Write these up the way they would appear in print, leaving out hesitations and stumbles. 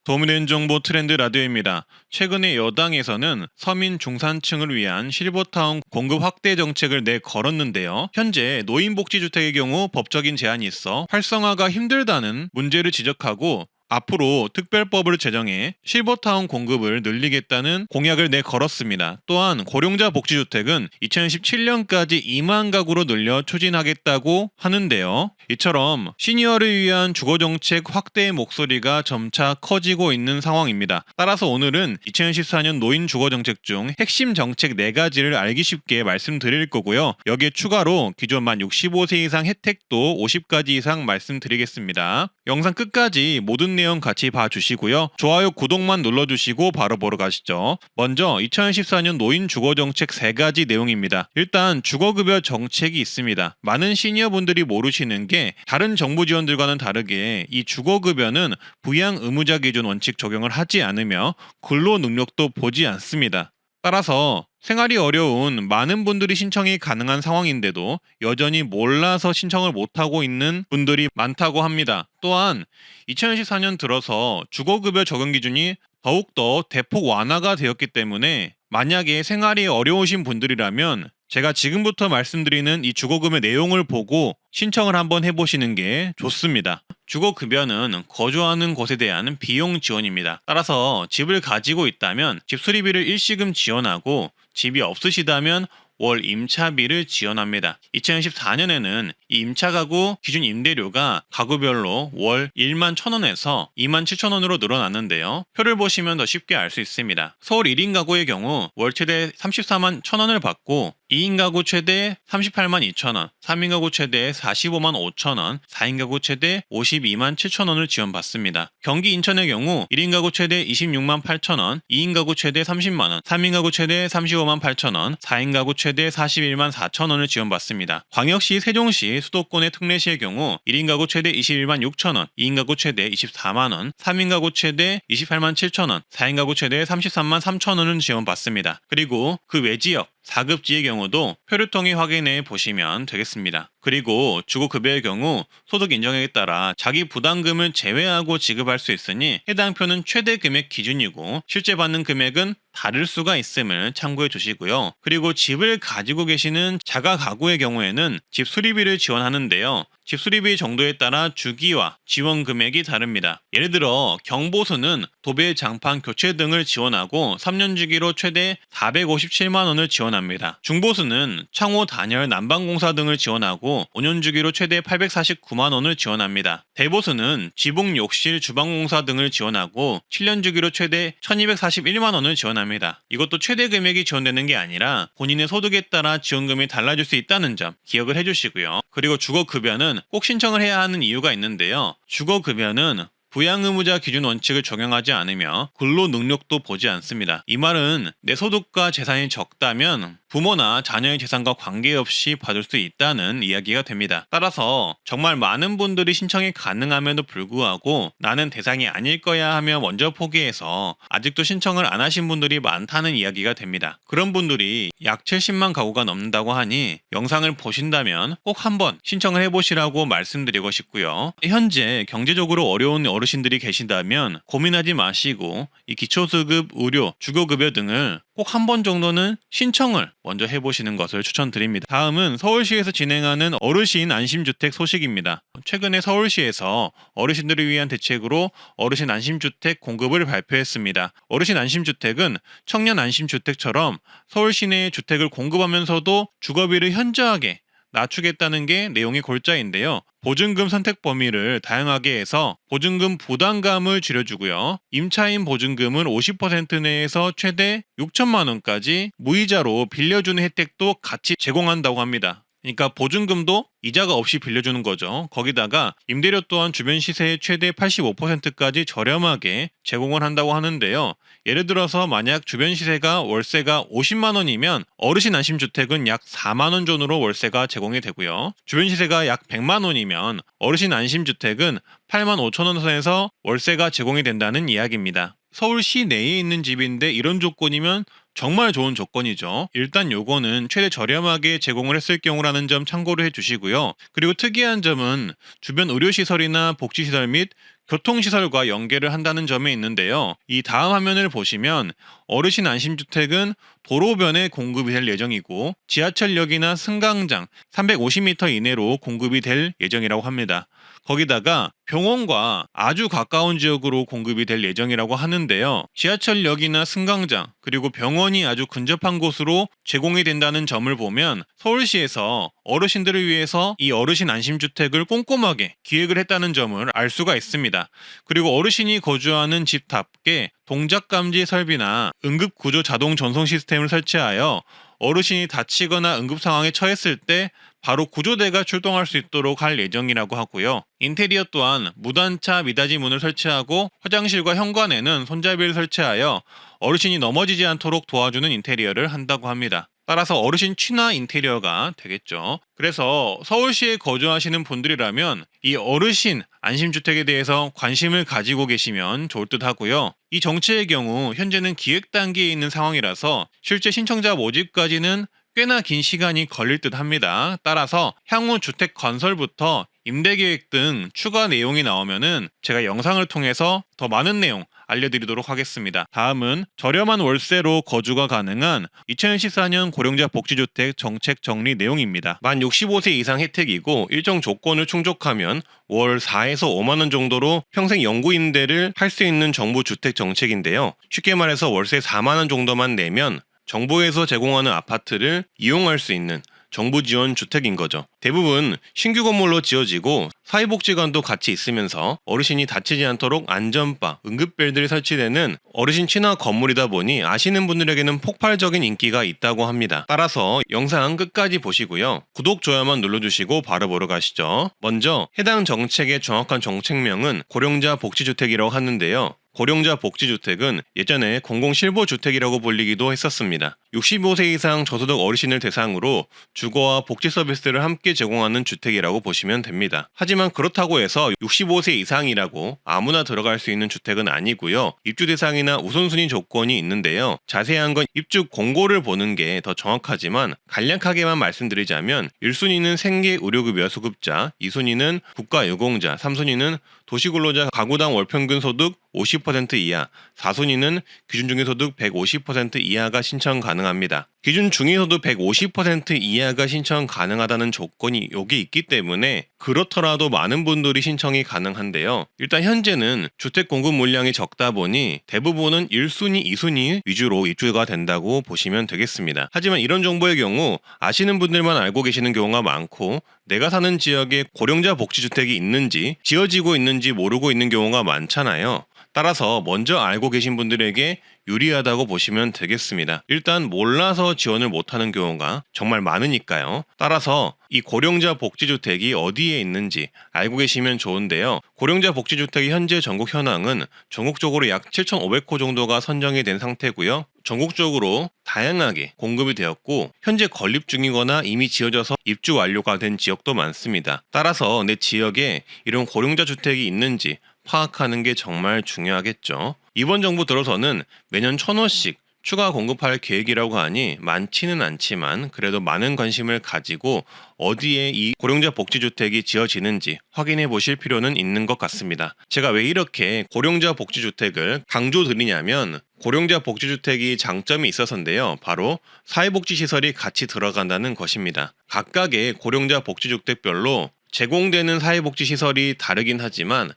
도움이 되는 정보 트렌드 라디오입니다. 최근에 여당에서는 서민 중산층을 위한 실버타운 공급 확대 정책을 내걸었는데요. 현재 노인복지주택의 경우 법적인 제한이 있어 활성화가 힘들다는 문제를 지적하고 앞으로 특별법을 제정해 실버타운 공급을 늘리겠다는 공약을 내걸었습니다. 또한 고령자 복지주택은 2017년까지 2만 가구로 늘려 추진하겠다고 하는데요. 이처럼 시니어를 위한 주거정책 확대의 목소리가 점차 커지고 있는 상황입니다. 따라서 오늘은 2014년 노인 주거정책 중 핵심 정책 4가지를 알기 쉽게 말씀드릴 거고요. 여기에 추가로 기존 만 65세 이상 혜택도 50가지 이상 말씀드리겠습니다. 영상 끝까지 모든 내용 같이 봐주시고요. 좋아요, 구독만 눌러주시고 바로 보러 가시죠. 먼저 2014년 노인 주거정책 3가지 내용입니다. 일단 주거급여 정책이 있습니다. 많은 시니어분들이 모르시는 게 다른 정부 지원들과는 다르게 이 주거급여는 부양 의무자 기준 원칙 적용을 하지 않으며 근로 능력도 보지 않습니다. 따라서 생활이 어려운 많은 분들이 신청이 가능한 상황인데도 여전히 몰라서 신청을 못하고 있는 분들이 많다고 합니다. 또한 2014년 들어서 주거급여 적용 기준이 더욱더 대폭 완화가 되었기 때문에 만약에 생활이 어려우신 분들이라면 제가 지금부터 말씀드리는 이 주거급여 내용을 보고 신청을 한번 해보시는 게 좋습니다. 주거급여는 거주하는 곳에 대한 비용 지원입니다. 따라서 집을 가지고 있다면 집 수리비를 일시금 지원하고 집이 없으시다면 월 임차비를 지원합니다. 2014년에는 이 임차가구 기준 임대료가 가구별로 월 1만 1,000원에서 2만 7,000원으로 늘어났는데요. 표를 보시면 더 쉽게 알 수 있습니다. 서울 1인 가구의 경우 월 최대 34만 1,000원을 받고 2인 가구 최대 38만 2천원, 3인 가구 최대 45만 5천원, 4인 가구 최대 52만 7천원을 지원받습니다. 경기 인천의 경우 1인 가구 최대 26만 8천원, 2인 가구 최대 30만원, 3인 가구 최대 35만 8천원, 4인 가구 최대 41만 4천원을 지원받습니다. 광역시 세종시 수도권의 특례시의 경우 1인 가구 최대 21만 6천원, 2인 가구 최대 24만원, 3인 가구 최대 28만 7천원, 4인 가구 최대 33만 3천원을 지원받습니다. 그리고 그 외지역 4급지의 경우도 표를 통해 확인해 보시면 되겠습니다. 그리고 주거급여의 경우 소득 인정액에 따라 자기 부담금을 제외하고 지급할 수 있으니 해당 표는 최대 금액 기준이고 실제 받는 금액은 다를 수가 있음을 참고해 주시고요. 그리고 집을 가지고 계시는 자가 가구의 경우에는 집 수리비를 지원하는데요. 집 수리비 정도에 따라 주기와 지원 금액이 다릅니다. 예를 들어 경보수는 도배, 장판, 교체 등을 지원하고 3년 주기로 최대 457만 원을 지원합니다. 중보수는 창호, 단열, 난방공사 등을 지원하고 5년 주기로 최대 849만 원을 지원합니다. 대보수는 지붕, 욕실, 주방공사 등을 지원하고 7년 주기로 최대 1241만 원을 지원합니다. 이것도 최대 금액이 지원되는 게 아니라 본인의 소득에 따라 지원금이 달라질 수 있다는 점 기억을 해주시고요. 그리고 주거급여는 꼭 신청을 해야 하는 이유가 있는데요. 주거급여는 부양의무자 기준 원칙을 적용하지 않으며 근로 능력도 보지 않습니다. 이 말은 내 소득과 재산이 적다면 부모나 자녀의 재산과 관계없이 받을 수 있다는 이야기가 됩니다. 따라서 정말 많은 분들이 신청이 가능함에도 불구하고 나는 대상이 아닐 거야 하며 먼저 포기해서 아직도 신청을 안 하신 분들이 많다는 이야기가 됩니다. 그런 분들이 약 70만 가구가 넘는다고 하니 영상을 보신다면 꼭 한번 신청을 해보시라고 말씀드리고 싶고요. 현재 경제적으로 어려운 어르신들이 계신다면 고민하지 마시고 이 기초수급, 의료, 주거급여 등을 꼭 한 번 정도는 신청을 먼저 해보시는 것을 추천드립니다. 다음은 서울시에서 진행하는 어르신 안심주택 소식입니다. 최근에 서울시에서 어르신들을 위한 대책으로 어르신 안심주택 공급을 발표했습니다. 어르신 안심주택은 청년 안심주택처럼 서울 시내에 주택을 공급하면서도 주거비를 현저하게 낮추겠다는 게 내용의 골자인데요. 보증금 선택 범위를 다양하게 해서 보증금 부담감을 줄여주고요. 임차인 보증금은 50% 내에서 최대 6천만 원까지 무이자로 빌려주는 혜택도 같이 제공한다고 합니다. 그러니까 보증금도 이자가 없이 빌려주는 거죠. 거기다가 임대료 또한 주변 시세의 최대 85%까지 저렴하게 제공을 한다고 하는데요. 예를 들어서 만약 주변 시세가 월세가 50만 원이면 어르신 안심주택은 약 4만 원 전후로 월세가 제공이 되고요. 주변 시세가 약 100만 원이면 어르신 안심주택은 8만 5천 원 선에서 월세가 제공이 된다는 이야기입니다. 서울 시내에 있는 집인데 이런 조건이면 정말 좋은 조건이죠. 일단 요거는 최대 저렴하게 제공을 했을 경우라는 점 참고를 해주시고요. 그리고 특이한 점은 주변 의료시설이나 복지시설 및 교통시설과 연계를 한다는 점에 있는데요. 이 다음 화면을 보시면 어르신 안심주택은 도로변에 공급이 될 예정이고 지하철역이나 승강장 350m 이내로 공급이 될 예정이라고 합니다. 거기다가 병원과 아주 가까운 지역으로 공급이 될 예정이라고 하는데요. 지하철역이나 승강장 그리고 병원이 아주 근접한 곳으로 제공이 된다는 점을 보면 서울시에서 어르신들을 위해서 이 어르신 안심주택을 꼼꼼하게 기획을 했다는 점을 알 수가 있습니다. 그리고 어르신이 거주하는 집답게 동작감지 설비나 응급구조 자동 전송 시스템을 설치하여 어르신이 다치거나 응급 상황에 처했을 때 바로 구조대가 출동할 수 있도록 할 예정이라고 하고요. 인테리어 또한 무단차 미닫이 문을 설치하고 화장실과 현관에는 손잡이를 설치하여 어르신이 넘어지지 않도록 도와주는 인테리어를 한다고 합니다. 따라서 어르신 취나 인테리어가 되겠죠. 그래서 서울시에 거주하시는 분들이라면 이 어르신 안심주택에 대해서 관심을 가지고 계시면 좋을 듯 하고요. 이 정책의 경우 현재는 기획 단계에 있는 상황이라서 실제 신청자 모집까지는 꽤나 긴 시간이 걸릴 듯 합니다. 따라서 향후 주택 건설부터 임대계획 등 추가 내용이 나오면은 제가 영상을 통해서 더 많은 내용 알려드리도록 하겠습니다. 다음은 저렴한 월세로 거주가 가능한 2014년 고령자 복지주택 정책 정리 내용입니다. 만 65세 이상 혜택이고 일정 조건을 충족하면 월 4에서 5만 원 정도로 평생 영구 임대를 할 수 있는 정부 주택 정책인데요. 쉽게 말해서 월세 4만 원 정도만 내면 정부에서 제공하는 아파트를 이용할 수 있는 정부 지원 주택인 거죠. 대부분 신규 건물로 지어지고 사회복지관도 같이 있으면서 어르신이 다치지 않도록 안전바, 응급벨들이 설치되는 어르신 친화 건물이다 보니 아시는 분들에게는 폭발적인 인기가 있다고 합니다. 따라서 영상 끝까지 보시고요. 구독, 좋아요만 눌러주시고 바로 보러 가시죠. 먼저 해당 정책의 정확한 정책명은 고령자 복지주택이라고 하는데요. 고령자 복지주택은 예전에 공공실보주택이라고 불리기도 했었습니다. 65세 이상 저소득 어르신을 대상으로 주거와 복지 서비스를 함께 제공하는 주택이라고 보시면 됩니다. 하지만 그렇다고 해서 65세 이상이라고 아무나 들어갈 수 있는 주택은 아니고요. 입주 대상이나 우선순위 조건이 있는데요. 자세한 건 입주 공고를 보는 게 더 정확하지만 간략하게만 말씀드리자면 1순위는 생계의료급여 수급자, 2순위는 국가유공자, 3순위는 도시근로자 가구당 월평균 소득 50% 이하, 4순위는 기준중위소득 150% 이하가 신청 가능합니다. 기준중위소득 150% 이하가 신청 가능하다는 조건이 여기 있기 때문에 그렇더라도 많은 분들이 신청이 가능한데요. 일단 현재는 주택 공급 물량이 적다 보니 대부분은 1순위, 2순위 위주로 입주가 된다고 보시면 되겠습니다. 하지만 이런 정보의 경우 아시는 분들만 알고 계시는 경우가 많고 내가 사는 지역에 고령자 복지주택이 있는지 지어지고 있는지 모르고 있는 경우가 많잖아요. 따라서 먼저 알고 계신 분들에게 유리하다고 보시면 되겠습니다. 일단 몰라서 지원을 못하는 경우가 정말 많으니까요. 따라서 이 고령자 복지주택이 어디에 있는지 알고 계시면 좋은데요. 고령자 복지주택의 현재 전국 현황은 전국적으로 약 7,500호 정도가 선정이 된 상태고요. 전국적으로 다양하게 공급이 되었고 현재 건립 중이거나 이미 지어져서 입주 완료가 된 지역도 많습니다. 따라서 내 지역에 이런 고령자 주택이 있는지 파악하는 게 정말 중요하겠죠. 이번 정부 들어서는 매년 1,000호씩 추가 공급할 계획이라고 하니 많지는 않지만 그래도 많은 관심을 가지고 어디에 이 고령자 복지주택이 지어지는지 확인해 보실 필요는 있는 것 같습니다. 제가 왜 이렇게 고령자 복지주택을 강조드리냐면 고령자 복지주택이 장점이 있어서인데요. 바로 사회복지시설이 같이 들어간다는 것입니다. 각각의 고령자 복지주택별로 제공되는 사회복지시설이 다르긴 하지만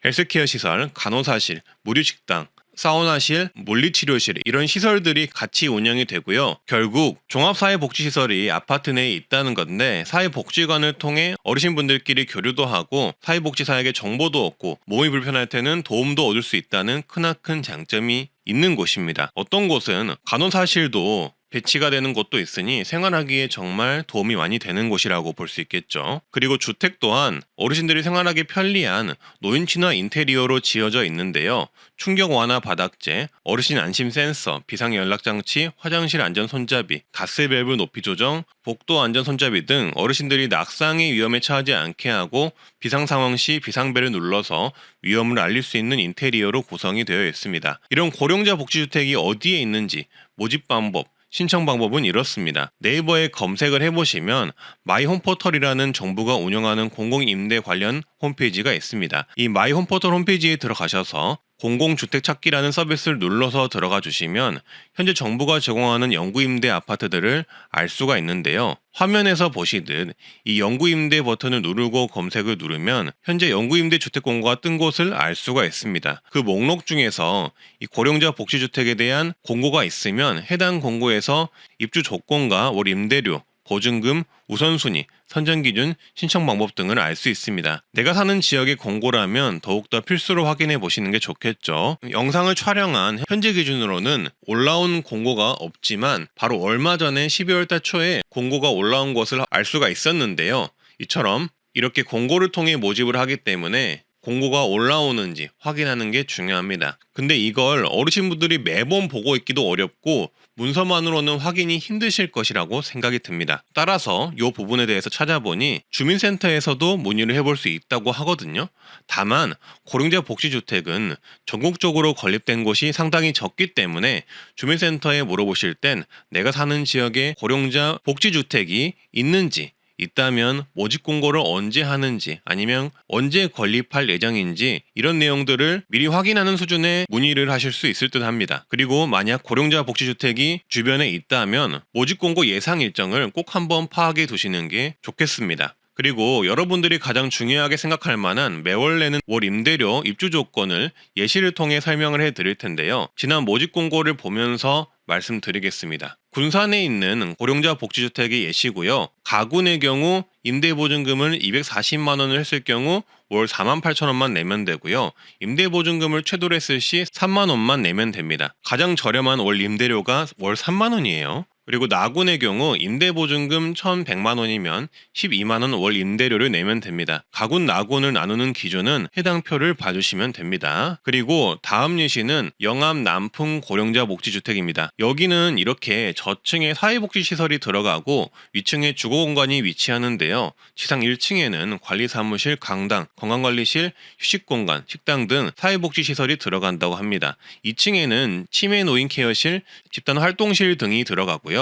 헬스케어 시설, 간호사실, 무료식당, 사우나실, 물리치료실 이런 시설들이 같이 운영이 되고요. 결국 종합사회복지시설이 아파트 내에 있다는 건데 사회복지관을 통해 어르신분들끼리 교류도 하고 사회복지사에게 정보도 얻고 몸이 불편할 때는 도움도 얻을 수 있다는 크나큰 장점이 있는 곳입니다. 어떤 곳은 간호사실도 배치가 되는 곳도 있으니 생활하기에 정말 도움이 많이 되는 곳이라고 볼 수 있겠죠. 그리고 주택 또한 어르신들이 생활하기 편리한 노인 친화 인테리어로 지어져 있는데요. 충격 완화 바닥재, 어르신 안심 센서, 비상 연락 장치, 화장실 안전 손잡이, 가스 밸브 높이 조정, 복도 안전 손잡이 등 어르신들이 낙상의 위험에 처하지 않게 하고 비상 상황 시 비상벨을 눌러서 위험을 알릴 수 있는 인테리어로 구성이 되어 있습니다. 이런 고령자 복지주택이 어디에 있는지, 모집 방법, 신청 방법은 이렇습니다. 네이버에 검색을 해보시면 마이홈포털이라는 정부가 운영하는 공공임대 관련 홈페이지가 있습니다. 이 마이홈포털 홈페이지에 들어가셔서 공공주택 찾기라는 서비스를 눌러서 들어가 주시면 현재 정부가 제공하는 영구임대 아파트들을 알 수가 있는데요. 화면에서 보시듯 이 영구임대 버튼을 누르고 검색을 누르면 현재 영구임대 주택 공고가 뜬 곳을 알 수가 있습니다. 그 목록 중에서 이 고령자 복지주택에 대한 공고가 있으면 해당 공고에서 입주 조건과 월 임대료, 보증금, 우선순위, 선정기준, 신청 방법 등을 알 수 있습니다. 내가 사는 지역의 공고라면 더욱더 필수로 확인해 보시는 게 좋겠죠. 영상을 촬영한 현재 기준으로는 올라온 공고가 없지만 바로 얼마 전에 12월 달 초에 공고가 올라온 것을 알 수가 있었는데요. 이처럼 이렇게 공고를 통해 모집을 하기 때문에 공고가 올라오는지 확인하는 게 중요합니다. 근데 이걸 어르신분들이 매번 보고 있기도 어렵고 문서만으로는 확인이 힘드실 것이라고 생각이 듭니다. 따라서 이 부분에 대해서 찾아보니 주민센터에서도 문의를 해볼 수 있다고 하거든요. 다만 고령자 복지주택은 전국적으로 건립된 곳이 상당히 적기 때문에 주민센터에 물어보실 땐 내가 사는 지역에 고령자 복지주택이 있는지, 있다면 모집 공고를 언제 하는지 아니면 언제 건립할 예정인지 이런 내용들을 미리 확인하는 수준의 문의를 하실 수 있을 듯 합니다. 그리고 만약 고령자 복지주택이 주변에 있다면 모집 공고 예상 일정을 꼭 한번 파악해 두시는 게 좋겠습니다. 그리고 여러분들이 가장 중요하게 생각할 만한 매월 내는 월 임대료 입주 조건을 예시를 통해 설명을 해 드릴 텐데요. 지난 모집 공고를 보면서 말씀드리겠습니다. 군산에 있는 고령자 복지주택의 예시고요. 가군의 경우 임대보증금을 240만 원을 했을 경우 월 48,000원만 내면 되고요. 임대보증금을 최대로 했을 시 3만 원만 내면 됩니다. 가장 저렴한 월 임대료가 월 3만 원이에요. 그리고 나군의 경우 임대보증금 1,100만 원이면 12만 원 월 임대료를 내면 됩니다. 가군, 나군을 나누는 기준은 해당 표를 봐주시면 됩니다. 그리고 다음 예시는 영암 남풍 고령자 복지주택입니다. 여기는 이렇게 저층에 사회복지시설이 들어가고 위층에 주거공간이 위치하는데요. 지상 1층에는 관리사무실, 강당, 건강관리실, 휴식공간, 식당 등 사회복지시설이 들어간다고 합니다. 2층에는 치매 노인 케어실, 집단활동실 등이 들어가고요.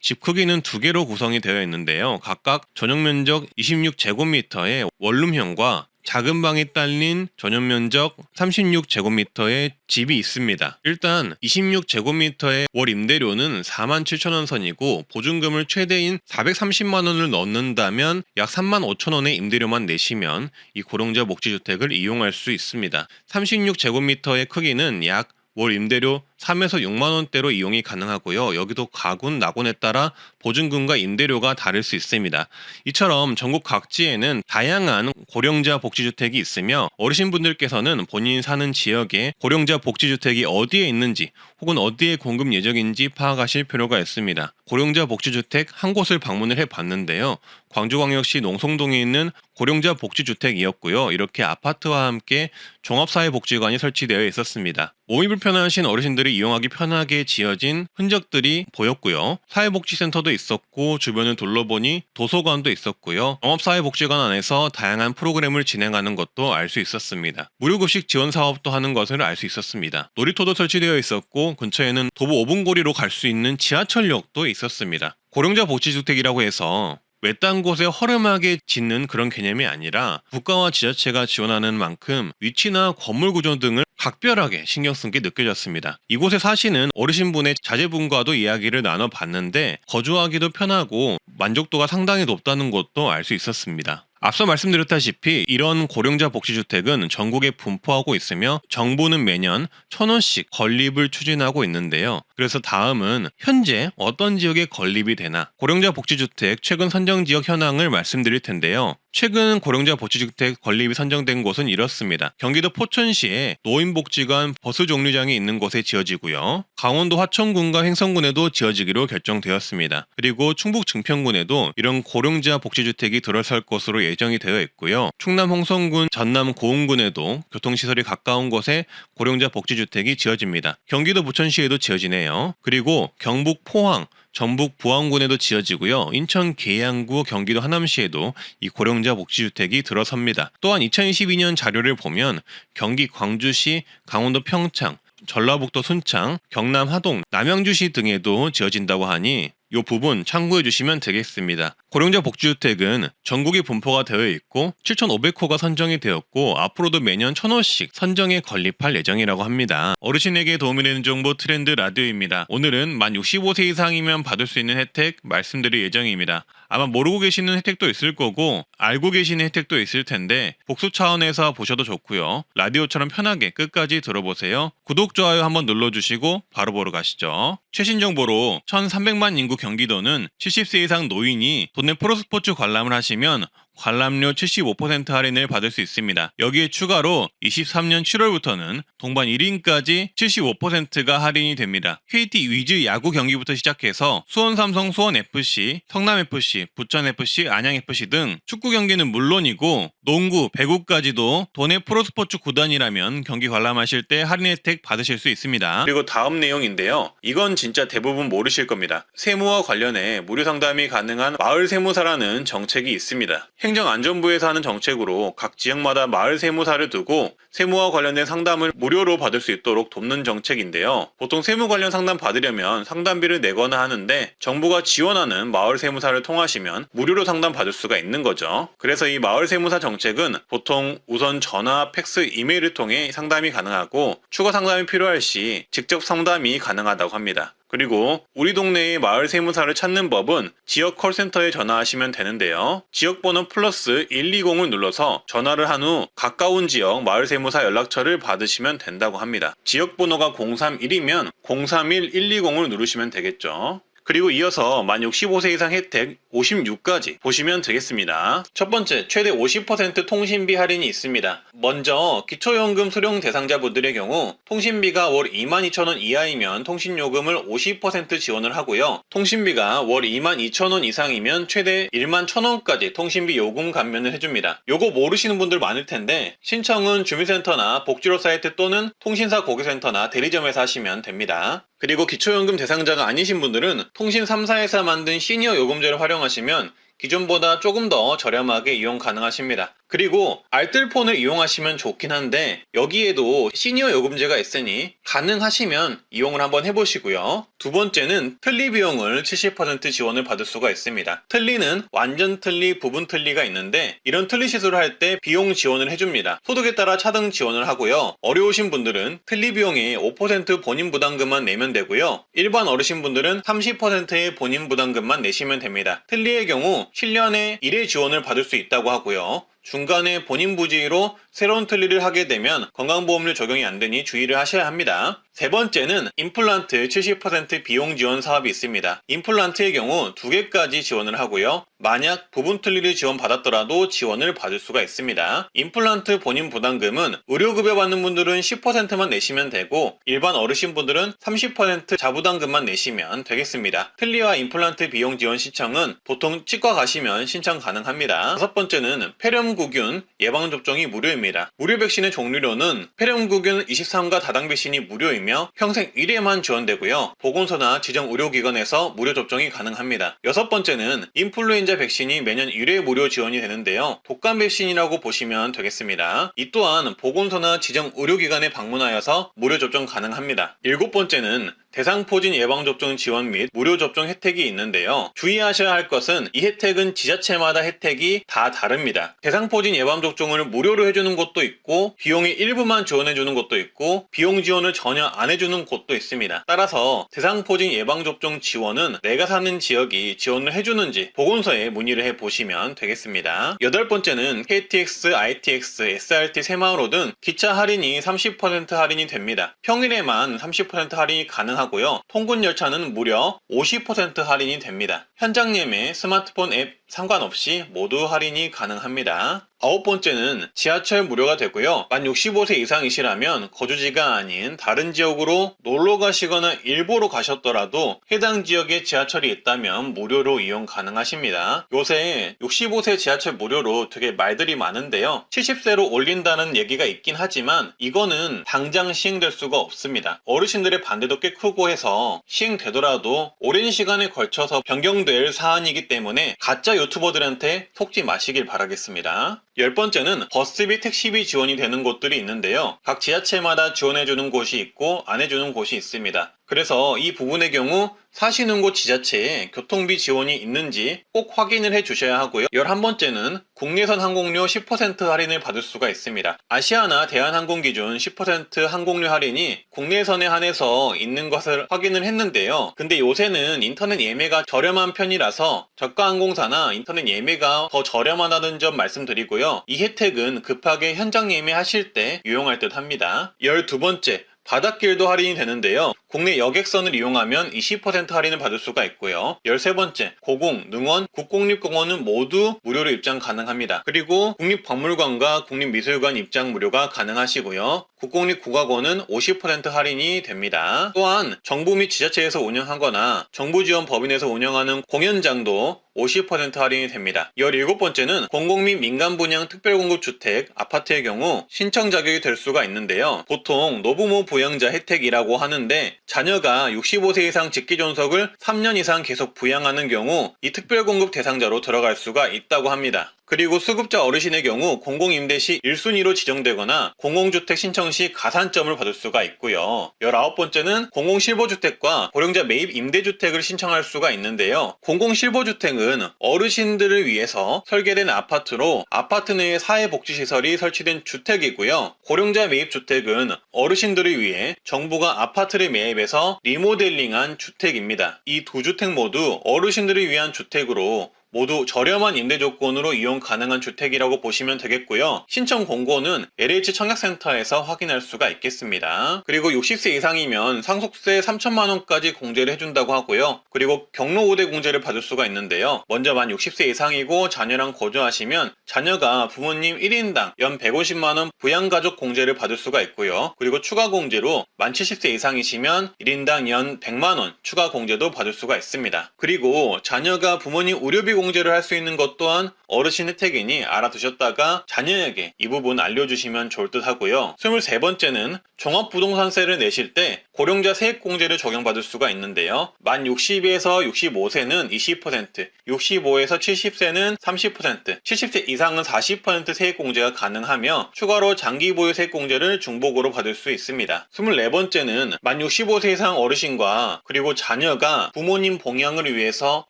집 크기는 두 개로 구성이 되어 있는데요. 각각 전용 면적 26제곱미터의 원룸형과 작은 방이 딸린 전용 면적 36제곱미터의 집이 있습니다. 일단 26제곱미터의 월 임대료는 47,000원 선이고 보증금을 최대인 430만 원을 넣는다면 약 35,000원의 임대료만 내시면 이 고령자 복지주택을 이용할 수 있습니다. 36제곱미터의 크기는 약 월 임대료 3에서 6만 원대로 이용이 가능하고요. 여기도 가군, 나군에 따라 보증금과 임대료가 다를 수 있습니다. 이처럼 전국 각지에는 다양한 고령자 복지주택이 있으며 어르신분들께서는 본인이 사는 지역에 고령자 복지주택이 어디에 있는지 혹은 어디에 공급 예정인지 파악하실 필요가 있습니다. 고령자 복지주택 한 곳을 방문을 해봤는데요. 광주광역시 농성동에 있는 고령자 복지주택이었고요. 이렇게 아파트와 함께 종합사회복지관이 설치되어 있었습니다. 몸이 불편하신 어르신들이 이용하기 편하게 지어진 흔적들이 보였고요. 사회복지센터도 있었고 주변을 둘러보니 도서관도 있었고요. 종합사회복지관 안에서 다양한 프로그램을 진행하는 것도 알 수 있었습니다. 무료급식 지원 사업도 하는 것을 알 수 있었습니다. 놀이터도 설치되어 있었고 근처에는 도보 5분 거리로 갈 수 있는 지하철역도 있었습니다. 고령자 복지주택이라고 해서 외딴 곳에 허름하게 짓는 그런 개념이 아니라 국가와 지자체가 지원하는 만큼 위치나 건물 구조 등을 각별하게 신경 쓴 게 느껴졌습니다. 이곳에 사시는 어르신분의 자제분과도 이야기를 나눠봤는데 거주하기도 편하고 만족도가 상당히 높다는 것도 알 수 있었습니다. 앞서 말씀드렸다시피 이런 고령자 복지주택은 전국에 분포하고 있으며 정부는 매년 1,000원씩 건립을 추진하고 있는데요. 그래서 다음은 현재 어떤 지역에 건립이 되나 고령자 복지주택 최근 선정 지역 현황을 말씀드릴 텐데요. 최근 고령자 복지주택 건립이 선정된 곳은 이렇습니다. 경기도 포천시에 노인복지관 버스정류장이 있는 곳에 지어지고요. 강원도 화천군과 횡성군에도 지어지기로 결정되었습니다. 그리고 충북 증평군에도 이런 고령자 복지주택이 들어설 것으로 예정이 되어 있고요. 충남 홍성군, 전남 고흥군에도 교통시설이 가까운 곳에 고령자 복지주택이 지어집니다. 경기도 부천시에도 지어지네요. 그리고 경북 포항, 전북 부안군에도 지어지고요. 인천 계양구, 경기도 하남시에도 이 고령자 복지주택이 들어섭니다. 또한 2022년 자료를 보면 경기 광주시, 강원도 평창, 전라북도 순창, 경남 하동, 남양주시 등에도 지어진다고 하니 이 부분 참고해 주시면 되겠습니다. 고령자 복지주택은 전국이 분포가 되어 있고 7,500호가 선정이 되었고 앞으로도 매년 1,000호씩 선정에 건립할 예정이라고 합니다. 어르신에게 도움이 되는 정보 트렌드 라디오입니다. 오늘은 만 65세 이상이면 받을 수 있는 혜택 말씀드릴 예정입니다. 아마 모르고 계시는 혜택도 있을 거고 알고 계시는 혜택도 있을 텐데 복수 차원에서 보셔도 좋고요. 라디오처럼 편하게 끝까지 들어보세요. 구독, 좋아요 한번 눌러주시고 바로 보러 가시죠. 최신 정보로 1,300만 인구 경기도는 70세 이상 노인이 도내 프로스포츠 관람을 하시면 관람료 75% 할인을 받을 수 있습니다. 여기에 추가로 23년 7월부터는 동반 1인까지 75%가 할인이 됩니다. KT 위즈 야구 경기부터 시작해서 수원 삼성 수원FC, 성남FC, 부천FC, 안양FC 등 축구 경기는 물론이고 농구, 배구까지도 도내 프로스포츠 구단이라면 경기 관람하실 때 할인 혜택 받으실 수 있습니다. 그리고 다음 내용인데요. 이건 진짜 대부분 모르실 겁니다. 세무와 관련해 무료 상담이 가능한 마을 세무사라는 정책이 있습니다. 행정안전부에서 하는 정책으로 각 지역마다 마을 세무사를 두고 세무와 관련된 상담을 무료로 받을 수 있도록 돕는 정책인데요. 보통 세무 관련 상담 받으려면 상담비를 내거나 하는데 정부가 지원하는 마을 세무사를 통하시면 무료로 상담 받을 수가 있는 거죠. 그래서 이 마을 세무사 정책은 보통 우선 전화, 팩스, 이메일을 통해 상담이 가능하고 추가 상담이 필요할 시 직접 상담이 가능하다고 합니다. 그리고 우리 동네의 마을 세무사를 찾는 법은 지역 콜센터에 전화하시면 되는데요. 지역번호 플러스 120을 눌러서 전화를 한 후 가까운 지역 마을 세무사 연락처를 받으시면 된다고 합니다. 지역번호가 031이면 031-120을 누르시면 되겠죠. 그리고 이어서 만 65세 이상 혜택 56까지 보시면 되겠습니다. 첫 번째, 최대 50% 통신비 할인이 있습니다. 먼저 기초연금 수령 대상자분들의 경우 통신비가 월 22,000원 이하이면 통신요금을 50% 지원을 하고요. 통신비가 월 22,000원 이상이면 최대 11,000원까지 통신비 요금 감면을 해줍니다. 요거 모르시는 분들 많을 텐데 신청은 주민센터나 복지로 사이트 또는 통신사 고객센터나 대리점에서 하시면 됩니다. 그리고 기초연금 대상자가 아니신 분들은 통신 3사에서 만든 시니어 요금제를 활용하시면 기존보다 조금 더 저렴하게 이용 가능하십니다. 그리고 알뜰폰을 이용하시면 좋긴 한데 여기에도 시니어 요금제가 있으니 가능하시면 이용을 한번 해보시고요. 두 번째는 틀니 비용을 70% 지원을 받을 수가 있습니다. 틀니는 완전 틀니, 부분 틀니가 있는데 이런 틀니 시술을 할 때 비용 지원을 해줍니다. 소득에 따라 차등 지원을 하고요. 어려우신 분들은 틀니 비용의 5% 본인 부담금만 내면 되고요. 일반 어르신분들은 30%의 본인 부담금만 내시면 됩니다. 틀니의 경우 7년에 1회 지원을 받을 수 있다고 하고요. 중간에 본인 부지로 새로운 틀니를 하게 되면 건강보험료 적용이 안 되니 주의를 하셔야 합니다. 세 번째는 임플란트 70% 비용 지원 사업이 있습니다. 임플란트의 경우 2개까지 지원을 하고요. 만약 부분 틀니를 지원받았더라도 지원을 받을 수가 있습니다. 임플란트 본인 부담금은 의료급여 받는 분들은 10%만 내시면 되고 일반 어르신분들은 30% 자부담금만 내시면 되겠습니다. 틀니와 임플란트 비용 지원 신청은 보통 치과 가시면 신청 가능합니다. 다섯 번째는 폐렴구균 예방접종이 무료입니다. 무료 백신의 종류로는 폐렴구균 23가 다당 백신이 무료이며 평생 1회만 지원되고요. 보건소나 지정 의료기관에서 무료 접종이 가능합니다. 여섯 번째는 인플루엔자 백신이 매년 1회 무료 지원이 되는데요. 독감 백신이라고 보시면 되겠습니다. 이 또한 보건소나 지정 의료기관에 방문하여서 무료 접종 가능합니다. 일곱 번째는 대상포진 예방접종 지원 및 무료 접종 혜택이 있는데요. 주의하셔야 할 것은 이 혜택은 지자체마다 혜택이 다 다릅니다. 대상포진 예방접종을 무료로 해주는 곳도 있고 비용의 일부만 지원해주는 곳도 있고 비용 지원을 전혀 안 해주는 곳도 있습니다. 따라서 대상포진 예방접종 지원은 내가 사는 지역이 지원을 해주는지 보건소에 문의를 해보시면 되겠습니다. 여덟 번째는 KTX, ITX, SRT 새마을호 등 기차 할인이 30% 할인이 됩니다. 평일에만 30% 할인이 가능합니다. 하고요. 통근 열차는 무려 50% 할인이 됩니다. 현장 예매, 스마트폰 앱 상관없이 모두 할인이 가능합니다. 아홉 번째는 지하철 무료가 되고요. 만 65세 이상이시라면 거주지가 아닌 다른 지역으로 놀러 가시거나 일부러 가셨더라도 해당 지역에 지하철이 있다면 무료로 이용 가능하십니다. 요새 65세 지하철 무료로 되게 말들이 많은데요. 70세로 올린다는 얘기가 있긴 하지만 이거는 당장 시행될 수가 없습니다. 어르신들의 반대도 꽤 크고 해서 시행되더라도 오랜 시간에 걸쳐서 변경될 사안이기 때문에 가짜 유튜버들한테 속지 마시길 바라겠습니다. 10번째는 버스비, 택시비 지원이 되는 곳들이 있는데요. 각 지자체마다 지원해주는 곳이 있고 안 해주는 곳이 있습니다. 그래서 이 부분의 경우 사시는 곳 지자체에 교통비 지원이 있는지 꼭 확인을 해 주셔야 하고요. 11번째는 국내선 항공료 10% 할인을 받을 수가 있습니다. 아시아나 대한항공 기준 10% 항공료 할인이 국내선에 한해서 있는 것을 확인을 했는데요. 근데 요새는 인터넷 예매가 저렴한 편이라서 저가 항공사나 인터넷 예매가 더 저렴하다는 점 말씀드리고요. 이 혜택은 급하게 현장 예매하실 때 유용할 듯 합니다. 12번째, 바닷길도 할인이 되는데요. 국내 여객선을 이용하면 20% 할인을 받을 수가 있고요. 13번째, 고궁, 능원, 국공립공원은 모두 무료로 입장 가능합니다. 그리고 국립박물관과 국립미술관 입장 무료가 가능하시고요. 국공립국악원은 50% 할인이 됩니다. 또한 정부 및 지자체에서 운영하거나 정부 지원 법인에서 운영하는 공연장도 50% 할인이 됩니다. 17번째는 공공 및 민간 분양 특별공급주택, 아파트의 경우 신청 자격이 될 수가 있는데요. 보통 노부모 부양자 혜택이라고 하는데 자녀가 65세 이상 직계존속을 3년 이상 계속 부양하는 경우 이 특별공급 대상자로 들어갈 수가 있다고 합니다. 그리고 수급자 어르신의 경우 공공임대 시 1순위로 지정되거나 공공주택 신청 시 가산점을 받을 수가 있고요. 19번째는 공공실보주택과 고령자 매입 임대주택을 신청할 수가 있는데요. 공공실보주택은 어르신들을 위해서 설계된 아파트로 아파트 내에 사회복지시설이 설치된 주택이고요. 고령자 매입주택은 어르신들을 위해 정부가 아파트를 매입해서 리모델링한 주택입니다. 이 두 주택 모두 어르신들을 위한 주택으로 모두 저렴한 임대 조건으로 이용 가능한 주택이라고 보시면 되겠고요. 신청 공고는 LH 청약센터에서 확인할 수가 있겠습니다. 그리고 60세 이상이면 상속세 3천만원까지 공제를 해준다고 하고요. 그리고 경로 우대 공제를 받을 수가 있는데요. 먼저 만 60세 이상이고 자녀랑 거주하시면 자녀가 부모님 1인당 연 150만원 부양가족 공제를 받을 수가 있고요. 그리고 추가 공제로 만 70세 이상이시면 1인당 연 100만원 추가 공제도 받을 수가 있습니다. 그리고 자녀가 부모님 의료비 공제를 할 수 있는 것 또한 어르신 혜택이니 알아두셨다가 자녀에게 이 부분 알려주시면 좋을 듯 하고요. 23번째는 종합부동산세를 내실 때 고령자 세액공제를 적용받을 수가 있는데요. 만 60에서 65세는 20%, 65에서 70세는 30%, 70세 이상은 40% 세액공제가 가능하며 추가로 장기보유 세액공제를 중복으로 받을 수 있습니다. 24번째는 만 65세 이상 어르신과 그리고 자녀가 부모님 봉양을 위해서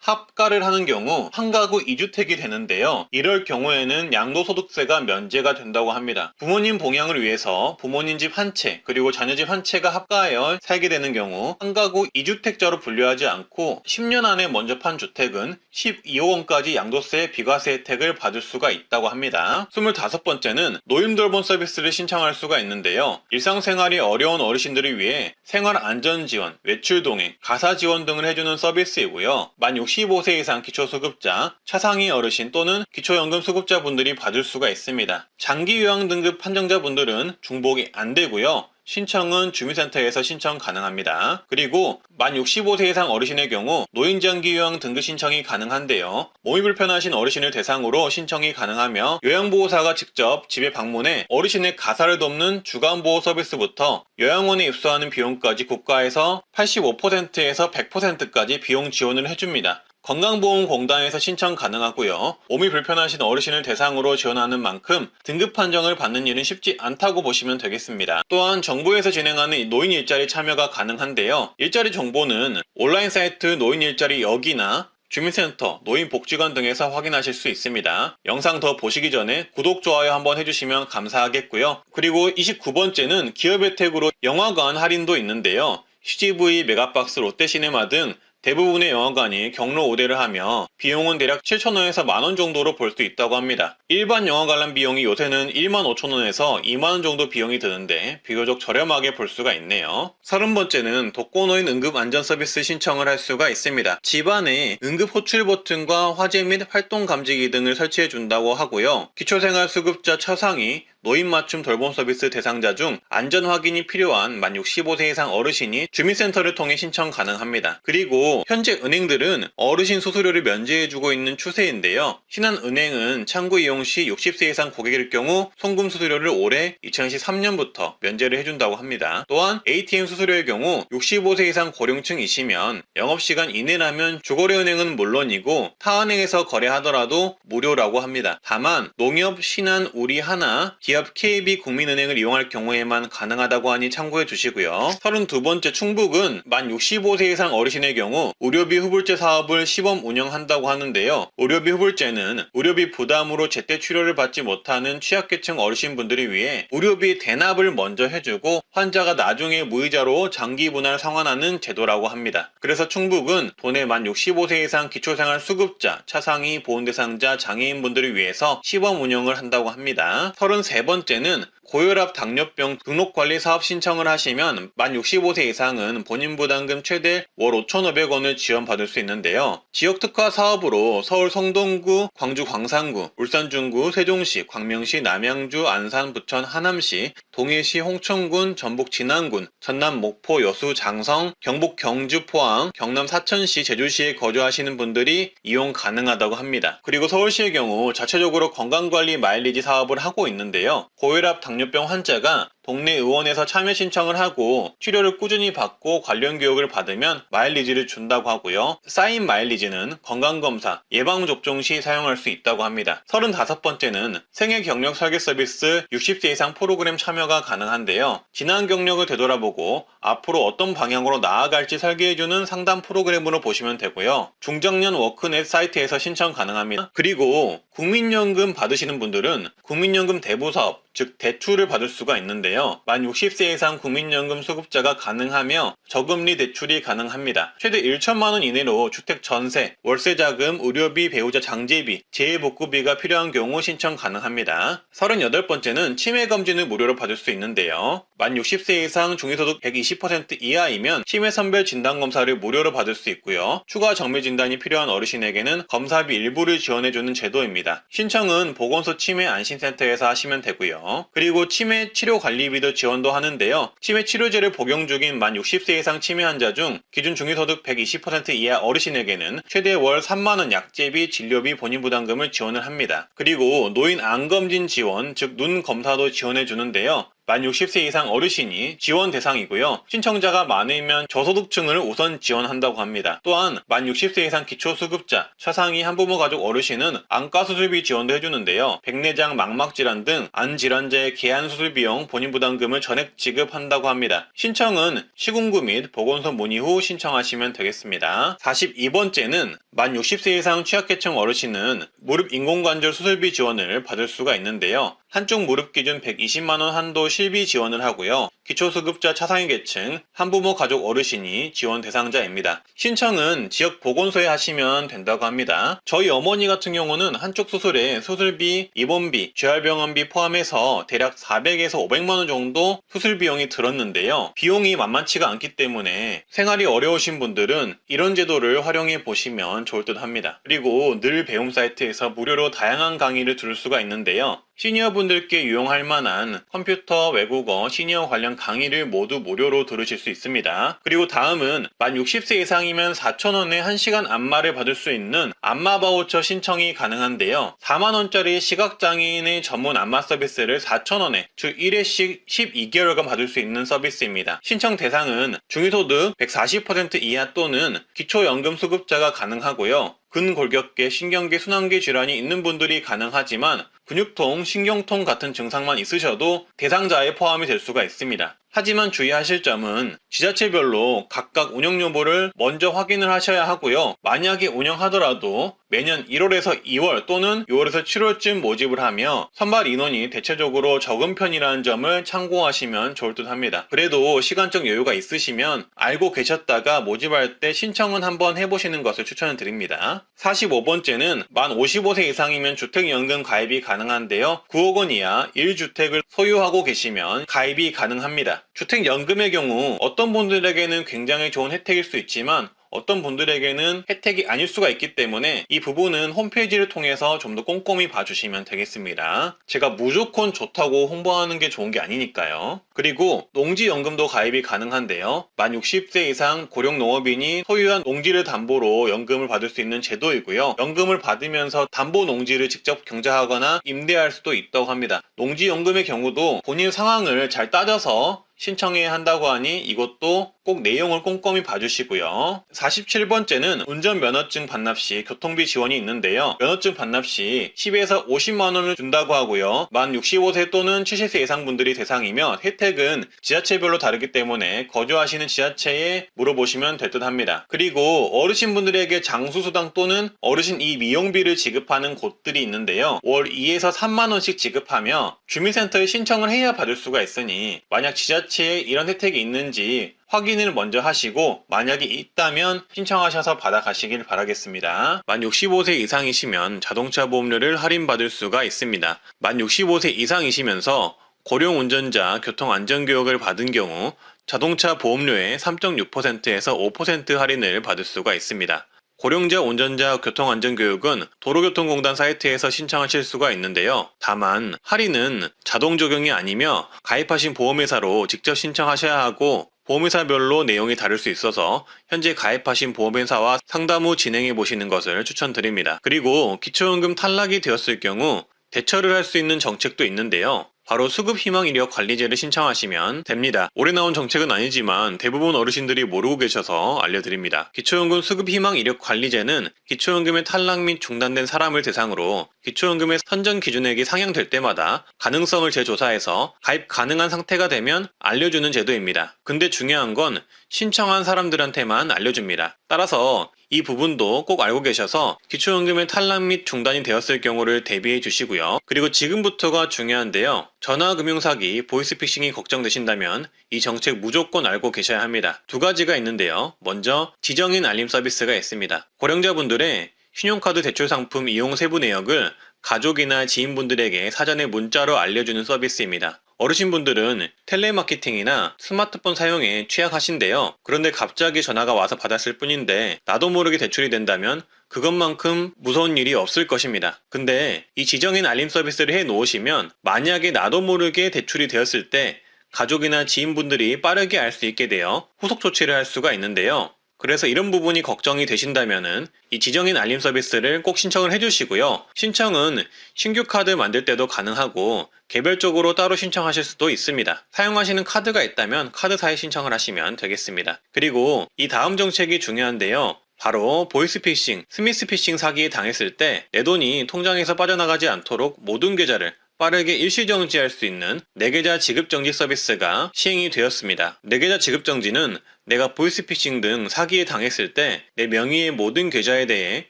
합가를 하는 경우 한 가구 2주택이 되는데요. 이럴 경우에는 양도소득세가 면제가 된다고 합니다. 부모님 봉양을 위해서 부모님 집 한 채 그리고 자녀 집 한 채가 합가하여 살게 되는 경우 한 가구 2주택자로 분류하지 않고 10년 안에 먼저 판 주택은 12억 원까지 양도세 비과세 혜택을 받을 수가 있다고 합니다. 25번째는 노인돌봄 서비스를 신청할 수가 있는데요. 일상생활이 어려운 어르신들을 위해 생활안전지원, 외출동행, 가사지원 등을 해주는 서비스이고요. 만 65세 이상 기초수급자, 차상위 어르신 또는 기초연금 수급자분들이 받을 수가 있습니다. 장기요양 등급 판정자분들은 중복이 안 되고요. 신청은 주민센터에서 신청 가능합니다. 그리고 만 65세 이상 어르신의 경우 노인장기요양 등급 신청이 가능한데요. 몸이 불편하신 어르신을 대상으로 신청이 가능하며 요양보호사가 직접 집에 방문해 어르신의 가사를 돕는 주간보호 서비스부터 요양원에 입소하는 비용까지 국가에서 85%에서 100%까지 비용 지원을 해줍니다. 건강보험공단에서 신청 가능하고요. 몸이 불편하신 어르신을 대상으로 지원하는 만큼 등급 판정을 받는 일은 쉽지 않다고 보시면 되겠습니다. 또한 정부에서 진행하는 노인 일자리 참여가 가능한데요. 일자리 정보는 온라인 사이트 노인 일자리 여기나 주민센터, 노인복지관 등에서 확인하실 수 있습니다. 영상 더 보시기 전에 구독, 좋아요 한번 해주시면 감사하겠고요. 그리고 29번째는 기업 혜택으로 영화관 할인도 있는데요. CGV, 메가박스, 롯데시네마 등 대부분의 영화관이 경로 우대를 하며 비용은 대략 7,000원에서 만원 정도로 볼 수 있다고 합니다. 일반 영화 관람 비용이 요새는 15,000원에서 2만원 정도 비용이 드는데 비교적 저렴하게 볼 수가 있네요. 30번째는 독거노인 응급안전서비스 신청을 할 수가 있습니다. 집안에 응급 호출 버튼과 화재 및 활동 감지기 등을 설치해 준다고 하고요. 기초생활수급자 차상위 노인 맞춤 돌봄 서비스 대상자 중 안전 확인이 필요한 만 65세 이상 어르신이 주민센터를 통해 신청 가능합니다. 그리고 현재 은행들은 어르신 수수료를 면제해주고 있는 추세인데요. 신한은행은 창구 이용 시 60세 이상 고객일 경우 송금 수수료를 올해 2023년부터 면제를 해준다고 합니다. 또한 ATM 수수료의 경우 65세 이상 고령층이시면 영업시간 이내라면 주거래은행은 물론이고 타은행에서 거래하더라도 무료라고 합니다. 다만 농협, 신한, 우리하나, 기업 KB 국민은행을 이용할 경우에만 가능하다고 하니 참고해 주시고요. 32번째 충북은 만 65세 이상 어르신의 경우 의료비 후불제 사업을 시범 운영한다고 하는데요. 의료비 후불제는 의료비 부담으로 제때 치료를 받지 못하는 취약계층 어르신분들을 위해 의료비 대납을 먼저 해주고 환자가 나중에 무이자로 장기 분할 상환하는 제도라고 합니다. 그래서 충북은 도내 만 65세 이상 기초생활 수급자, 차상위, 보훈대상자, 장애인분들을 위해서 시범 운영을 한다고 합니다. 33번째는 고혈압 당뇨병 등록관리 사업 신청을 하시면 만 65세 이상은 본인 부담금 최대 월 5,500원을 지원받을 수 있는데요. 지역특화 사업으로 서울 성동구, 광주 광산구, 울산 중구, 세종시, 광명시, 남양주, 안산, 부천, 하남시, 동해시, 홍천군, 전북 진안군, 전남 목포, 여수, 장성, 경북 경주, 포항, 경남 사천시, 제주시에 거주하시는 분들이 이용 가능하다고 합니다. 그리고 서울시의 경우 자체적으로 건강관리 마일리지 사업을 하고 있는데요. 고혈압 당뇨병 환자가 동네 의원에서 참여 신청을 하고 치료를 꾸준히 받고 관련 교육을 받으면 마일리지를 준다고 하고요. 쌓인 마일리지는 건강검사, 예방접종 시 사용할 수 있다고 합니다. 35번째는 생애 경력 설계 서비스 60세 이상 프로그램 참여가 가능한데요. 지난 경력을 되돌아보고 앞으로 어떤 방향으로 나아갈지 설계해주는 상담 프로그램으로 보시면 되고요. 중장년 워크넷 사이트에서 신청 가능합니다. 그리고 국민연금 받으시는 분들은 국민연금 대부사업, 즉 대출을 받을 수가 있는데요. 만 60세 이상 국민연금 수급자가 가능하며 저금리 대출이 가능합니다. 최대 1천만 원 이내로 주택 전세, 월세자금, 의료비, 배우자 장제비, 재해복구비가 필요한 경우 신청 가능합니다. 38번째는 치매검진을 무료로 받을 수 있는데요. 만 60세 이상 중위소득 120% 이하이면 치매선별 진단검사를 무료로 받을 수 있고요. 추가 정밀진단이 필요한 어르신에게는 검사비 일부를 지원해주는 제도입니다. 신청은 보건소 치매안심센터에서 하시면 되고요. 그리고 치매 치료관리비도 지원도 하는데요. 치매 치료제를 복용 중인 만 60세 이상 치매 환자 중 기준 중위소득 120% 이하 어르신에게는 최대 월 3만원 약제비, 진료비, 본인 부담금을 지원을 합니다. 그리고 노인 암검진 지원, 즉 눈 검사도 지원해 주는데요. 만 60세 이상 어르신이 지원 대상이고요. 신청자가 많으면 저소득층을 우선 지원한다고 합니다. 또한 만 60세 이상 기초수급자, 차상위 한부모 가족 어르신은 안과수술비 지원도 해주는데요. 백내장, 망막질환 등 안질환자의 개안수술 비용 본인 부담금을 전액 지급한다고 합니다. 신청은 시군구 및 보건소 문의 후 신청하시면 되겠습니다. 42번째는 만 60세 이상 취약계층 어르신은 무릎 인공관절 수술비 지원을 받을 수가 있는데요. 한쪽 무릎 기준 120만원 한도 실비 지원을 하고요. 기초수급자 차상위 계층, 한부모 가족 어르신이 지원 대상자입니다. 신청은 지역 보건소에 하시면 된다고 합니다. 저희 어머니 같은 경우는 한쪽 수술에 수술비, 입원비, 재활병원비 포함해서 대략 400에서 500만원 정도 수술 비용이 들었는데요. 비용이 만만치가 않기 때문에 생활이 어려우신 분들은 이런 제도를 활용해 보시면 좋을 듯 합니다. 그리고 늘 배움 사이트에서 무료로 다양한 강의를 들을 수가 있는데요. 시니어분들께 유용할 만한 컴퓨터, 외국어, 시니어 관련 강의를 모두 무료로 들으실 수 있습니다. 그리고 다음은 만 60세 이상이면 4,000원에 1시간 안마를 받을 수 있는 안마 바우처 신청이 가능한데요. 4만원짜리 시각장애인의 전문 안마 서비스를 4,000원에 주 1회씩 12개월간 받을 수 있는 서비스입니다. 신청 대상은 중위소득 140% 이하 또는 기초연금 수급자가 가능하고요. 근골격계, 신경계, 순환계 질환이 있는 분들이 가능하지만 근육통, 신경통 같은 증상만 있으셔도 대상자에 포함이 될 수가 있습니다. 하지만 주의하실 점은 지자체별로 각각 운영 여부를 먼저 확인을 하셔야 하고요. 만약에 운영하더라도 매년 1월에서 2월 또는 6월에서 7월쯤 모집을 하며 선발 인원이 대체적으로 적은 편이라는 점을 참고하시면 좋을 듯 합니다. 그래도 시간적 여유가 있으시면 알고 계셨다가 모집할 때 신청은 한번 해보시는 것을 추천을 드립니다. 45번째는 만 55세 이상이면 주택연금 가입이 가능한데요. 9억 원 이하 1주택을 소유하고 계시면 가입이 가능합니다. 주택연금의 경우 어떤 분들에게는 굉장히 좋은 혜택일 수 있지만 어떤 분들에게는 혜택이 아닐 수가 있기 때문에 이 부분은 홈페이지를 통해서 좀 더 꼼꼼히 봐주시면 되겠습니다. 제가 무조건 좋다고 홍보하는 게 좋은 게 아니니까요. 그리고 농지연금도 가입이 가능한데요. 만 60세 이상 고령농업인이 소유한 농지를 담보로 연금을 받을 수 있는 제도이고요. 연금을 받으면서 담보 농지를 직접 경자하거나 임대할 수도 있다고 합니다. 농지연금의 경우도 본인 상황을 잘 따져서 신청해야 한다고 하니 이것도 꼭 내용을 꼼꼼히 봐주시고요. 47번째는 운전면허증 반납 시 교통비 지원이 있는데요. 면허증 반납 시 10에서 50만원을 준다고 하고요. 만 65세 또는 70세 이상 분들이 대상이며 혜택은 지자체별로 다르기 때문에 거주하시는 지자체에 물어보시면 될 듯 합니다. 그리고 어르신분들에게 장수수당 또는 어르신 미용비를 지급하는 곳들이 있는데요. 월 2에서 3만원씩 지급하며 주민센터에 신청을 해야 받을 수가 있으니 만약 지자체에 이런 혜택이 있는지 확인을 먼저 하시고 만약에 있다면 신청하셔서 받아가시길 바라겠습니다. 만 65세 이상이시면 자동차 보험료를 할인받을 수가 있습니다. 만 65세 이상이시면서 고령운전자 교통안전교육을 받은 경우 자동차 보험료의 3.6%에서 5% 할인을 받을 수가 있습니다. 고령자 운전자 교통안전교육은 도로교통공단 사이트에서 신청하실 수가 있는데요. 다만 할인은 자동 적용이 아니며 가입하신 보험회사로 직접 신청하셔야 하고 보험회사별로 내용이 다를 수 있어서 현재 가입하신 보험회사와 상담 후 진행해 보시는 것을 추천드립니다. 그리고 기초연금 탈락이 되었을 경우 대처를 할 수 있는 정책도 있는데요. 바로 수급희망이력관리제를 신청하시면 됩니다. 올해 나온 정책은 아니지만 대부분 어르신들이 모르고 계셔서 알려드립니다. 기초연금 수급희망이력관리제는 기초연금의 탈락 및 중단된 사람을 대상으로 기초연금의 선정 기준액이 상향될 때마다 가능성을 재조사해서 가입 가능한 상태가 되면 알려주는 제도입니다. 근데 중요한 건 신청한 사람들한테만 알려줍니다. 따라서 이 부분도 꼭 알고 계셔서 기초연금의 탈락 및 중단이 되었을 경우를 대비해 주시고요. 그리고 지금부터가 중요한데요. 전화금융사기, 보이스피싱이 걱정되신다면 이 정책 무조건 알고 계셔야 합니다. 두 가지가 있는데요. 먼저 지정인 알림 서비스가 있습니다. 고령자분들의 신용카드 대출 상품 이용 세부 내역을 가족이나 지인분들에게 사전에 문자로 알려주는 서비스입니다. 어르신분들은 텔레마케팅이나 스마트폰 사용에 취약하신데요. 그런데 갑자기 전화가 와서 받았을 뿐인데 나도 모르게 대출이 된다면 그것만큼 무서운 일이 없을 것입니다. 근데 이 지정인 알림 서비스를 해 놓으시면 만약에 나도 모르게 대출이 되었을 때 가족이나 지인분들이 빠르게 알 수 있게 되어 후속 조치를 할 수가 있는데요. 그래서 이런 부분이 걱정이 되신다면은 이 지정인 알림 서비스를 꼭 신청을 해주시고요. 신청은 신규 카드 만들 때도 가능하고 개별적으로 따로 신청하실 수도 있습니다. 사용하시는 카드가 있다면 카드사에 신청을 하시면 되겠습니다. 그리고 이 다음 정책이 중요한데요. 바로 보이스피싱, 스미스피싱 사기에 당했을 때 내 돈이 통장에서 빠져나가지 않도록 모든 계좌를 빠르게 일시정지할 수 있는 내계좌 지급정지 서비스가 시행이 되었습니다. 내계좌 지급정지는 내가 보이스피싱 등 사기에 당했을 때 내 명의의 모든 계좌에 대해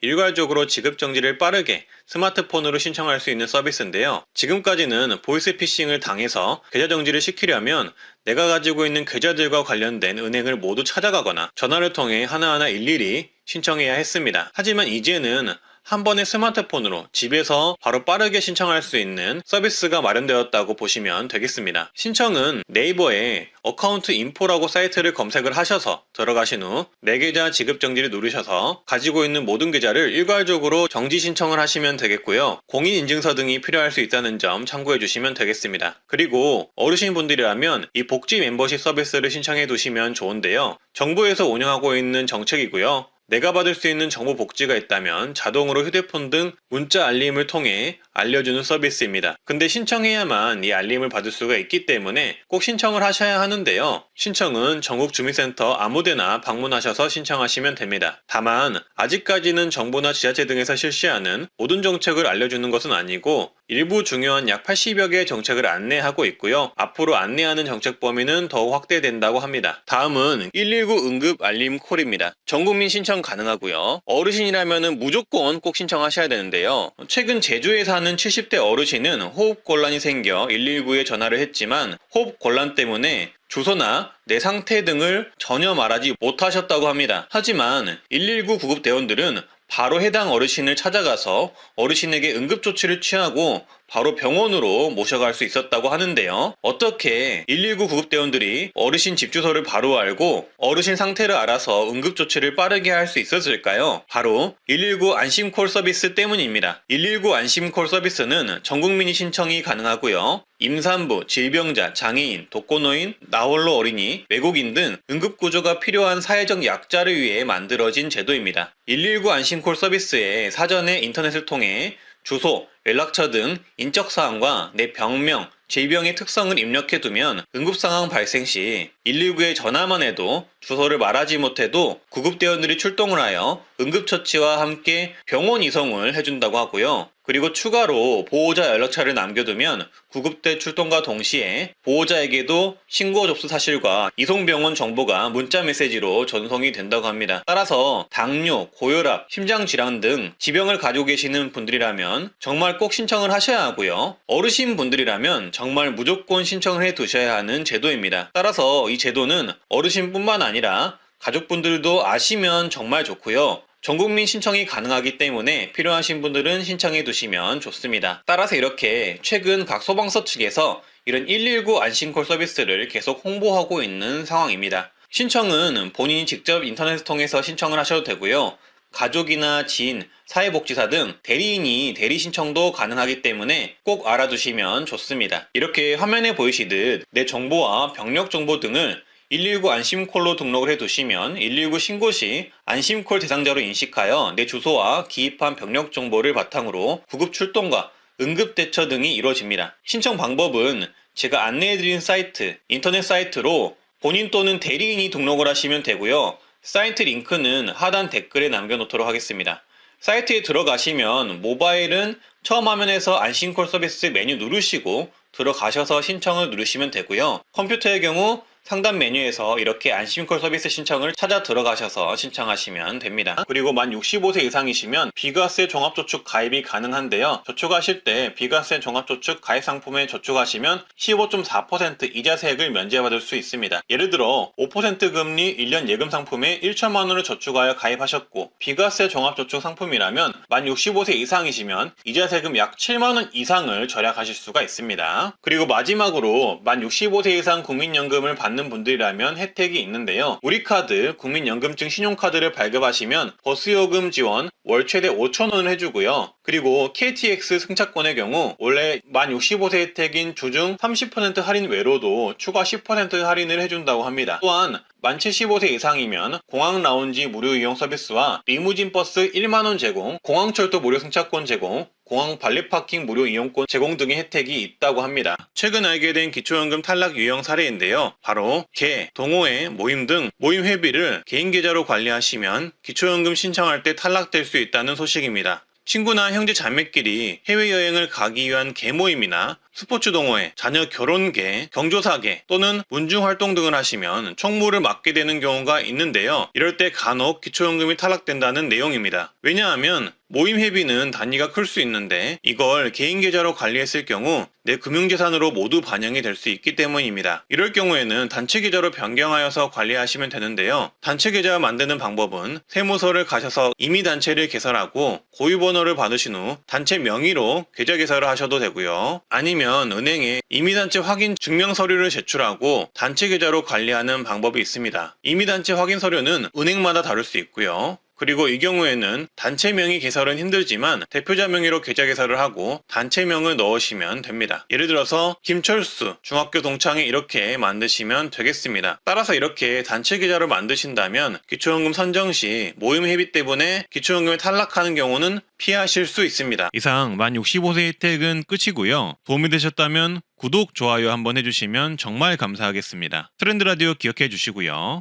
일괄적으로 지급정지를 빠르게 스마트폰으로 신청할 수 있는 서비스인데요. 지금까지는 보이스피싱을 당해서 계좌 정지를 시키려면 내가 가지고 있는 계좌들과 관련된 은행을 모두 찾아가거나 전화를 통해 하나하나 일일이 신청해야 했습니다. 하지만 이제는 한 번에 스마트폰으로 집에서 바로 빠르게 신청할 수 있는 서비스가 마련되었다고 보시면 되겠습니다. 신청은 네이버에 어카운트 인포라고 사이트를 검색을 하셔서 들어가신 후 내 계좌 지급 정지를 누르셔서 가지고 있는 모든 계좌를 일괄적으로 정지 신청을 하시면 되겠고요. 공인인증서 등이 필요할 수 있다는 점 참고해 주시면 되겠습니다. 그리고 어르신분들이라면 이 복지 멤버십 서비스를 신청해 두시면 좋은데요. 정부에서 운영하고 있는 정책이고요. 내가 받을 수 있는 정보 복지가 있다면 자동으로 휴대폰 등 문자 알림을 통해 알려주는 서비스입니다. 근데 신청해야만 이 알림을 받을 수가 있기 때문에 꼭 신청을 하셔야 하는데요. 신청은 전국주민센터 아무데나 방문하셔서 신청하시면 됩니다. 다만 아직까지는 정부나 지자체 등에서 실시하는 모든 정책을 알려주는 것은 아니고 일부 중요한 약 80여 개의 정책을 안내하고 있고요. 앞으로 안내하는 정책 범위는 더욱 확대된다고 합니다. 다음은 119 응급 알림 콜입니다. 전국민 신청 가능하고요. 어르신이라면 무조건 꼭 신청하셔야 되는데요. 최근 제주에 사는 70대 어르신은 호흡곤란이 생겨 119에 전화를 했지만 호흡곤란 때문에 주소나 내 상태 등을 전혀 말하지 못하셨다고 합니다. 하지만 119 구급대원들은 바로 해당 어르신을 찾아가서 어르신에게 응급조치를 취하고 바로 병원으로 모셔갈 수 있었다고 하는데요. 어떻게 119 구급대원들이 어르신 집 주소를 바로 알고 어르신 상태를 알아서 응급조치를 빠르게 할 수 있었을까요? 바로 119 안심콜 서비스 때문입니다. 119 안심콜 서비스는 전 국민이 신청이 가능하고요. 임산부, 질병자, 장애인, 독거노인, 나홀로 어린이, 외국인 등 응급구조가 필요한 사회적 약자를 위해 만들어진 제도입니다. 119 안심콜 서비스에 사전에 인터넷을 통해 주소, 연락처 등 인적사항과 내 병명, 질병의 특성을 입력해두면 응급상황 발생 시 119에 전화만 해도 주소를 말하지 못해도 구급대원들이 출동을 하여 응급처치와 함께 병원 이송을 해준다고 하고요. 그리고 추가로 보호자 연락처를 남겨두면 구급대 출동과 동시에 보호자에게도 신고 접수 사실과 이송병원 정보가 문자 메시지로 전송이 된다고 합니다. 따라서 당뇨, 고혈압, 심장질환 등 지병을 가지고 계시는 분들이라면 정말 꼭 신청을 하셔야 하고요. 어르신 분들이라면 정말 무조건 신청을 해 두셔야 하는 제도입니다. 따라서 이 제도는 어르신뿐만 아니라 가족분들도 아시면 정말 좋고요. 전국민 신청이 가능하기 때문에 필요하신 분들은 신청해 두시면 좋습니다. 따라서 이렇게 최근 각 소방서 측에서 이런 119 안심콜 서비스를 계속 홍보하고 있는 상황입니다. 신청은 본인이 직접 인터넷을 통해서 신청을 하셔도 되고요. 가족이나 지인, 사회복지사 등 대리인이 대리 신청도 가능하기 때문에 꼭 알아두시면 좋습니다. 이렇게 화면에 보이시듯 내 정보와 병력 정보 등을 119 안심콜로 등록을 해두시면 119 신고 시 안심콜 대상자로 인식하여 내 주소와 기입한 병력 정보를 바탕으로 구급 출동과 응급 대처 등이 이루어집니다. 신청 방법은 제가 안내해드린 사이트, 인터넷 사이트로 본인 또는 대리인이 등록을 하시면 되고요. 사이트 링크는 하단 댓글에 남겨놓도록 하겠습니다. 사이트에 들어가시면 모바일은 처음 화면에서 안심콜 서비스 메뉴 누르시고 들어가셔서 신청을 누르시면 되고요. 컴퓨터의 경우 상단 메뉴에서 이렇게 안심콜 서비스 신청을 찾아 들어가셔서 신청하시면 됩니다. 그리고 만 65세 이상이시면 비과세 종합저축 가입이 가능한데요. 저축하실 때 비과세 종합저축 가입 상품에 저축하시면 15.4% 이자세액을 면제받을 수 있습니다. 예를 들어 5% 금리 1년 예금 상품에 1천만 원을 저축하여 가입하셨고 비과세 종합저축 상품이라면 만 65세 이상이시면 이자세금 약 7만 원 이상을 절약하실 수가 있습니다. 그리고 마지막으로 만 65세 이상 국민연금을 받는 분들이라면 혜택이 있는데요. 우리카드, 국민연금증 신용카드를 발급하시면 버스요금 지원 월 최대 5,000원을 해주고요. 그리고 KTX 승차권의 경우 원래 만 65세 혜택인 주중 30% 할인 외로도 추가 10% 할인을 해준다고 합니다. 또한 만 75세 이상이면 공항 라운지 무료 이용 서비스와 리무진 버스 1만원 제공, 공항철도 무료 승차권 제공, 공항 발리파킹 무료 이용권 제공 등의 혜택이 있다고 합니다. 최근 알게 된 기초연금 탈락 유형 사례인데요. 바로 개, 동호회, 모임 등 모임 회비를 개인 계좌로 관리하시면 기초연금 신청할 때 탈락될 수 있다는 소식입니다. 친구나 형제 자매끼리 해외여행을 가기 위한 개모임이나 스포츠 동호회, 자녀 결혼계, 경조사계 또는 문중활동 등을 하시면 총무를 맡게 되는 경우가 있는데요. 이럴 때 간혹 기초연금이 탈락된다는 내용입니다. 왜냐하면 모임 회비는 단위가 클 수 있는데 이걸 개인 계좌로 관리했을 경우 내 금융재산으로 모두 반영이 될 수 있기 때문입니다. 이럴 경우에는 단체 계좌로 변경하여서 관리하시면 되는데요. 단체 계좌 만드는 방법은 세무서를 가셔서 임의단체를 개설하고 고유번호를 받으신 후 단체 명의로 계좌 개설을 하셔도 되고요. 아니면 은행에 임의단체 확인 증명 서류를 제출하고 단체 계좌로 관리하는 방법이 있습니다. 임의단체 확인 서류는 은행마다 다를 수 있고요. 그리고 이 경우에는 단체 명의 개설은 힘들지만 대표자 명의로 계좌 개설을 하고 단체명을 넣으시면 됩니다. 예를 들어서 김철수 중학교 동창회 이렇게 만드시면 되겠습니다. 따라서 이렇게 단체 계좌를 만드신다면 기초연금 선정 시 모임 회비 때문에 기초연금에 탈락하는 경우는 피하실 수 있습니다. 이상 만 65세 혜택은 끝이고요. 도움이 되셨다면 구독, 좋아요 한번 해주시면 정말 감사하겠습니다. 트렌드 라디오 기억해 주시고요.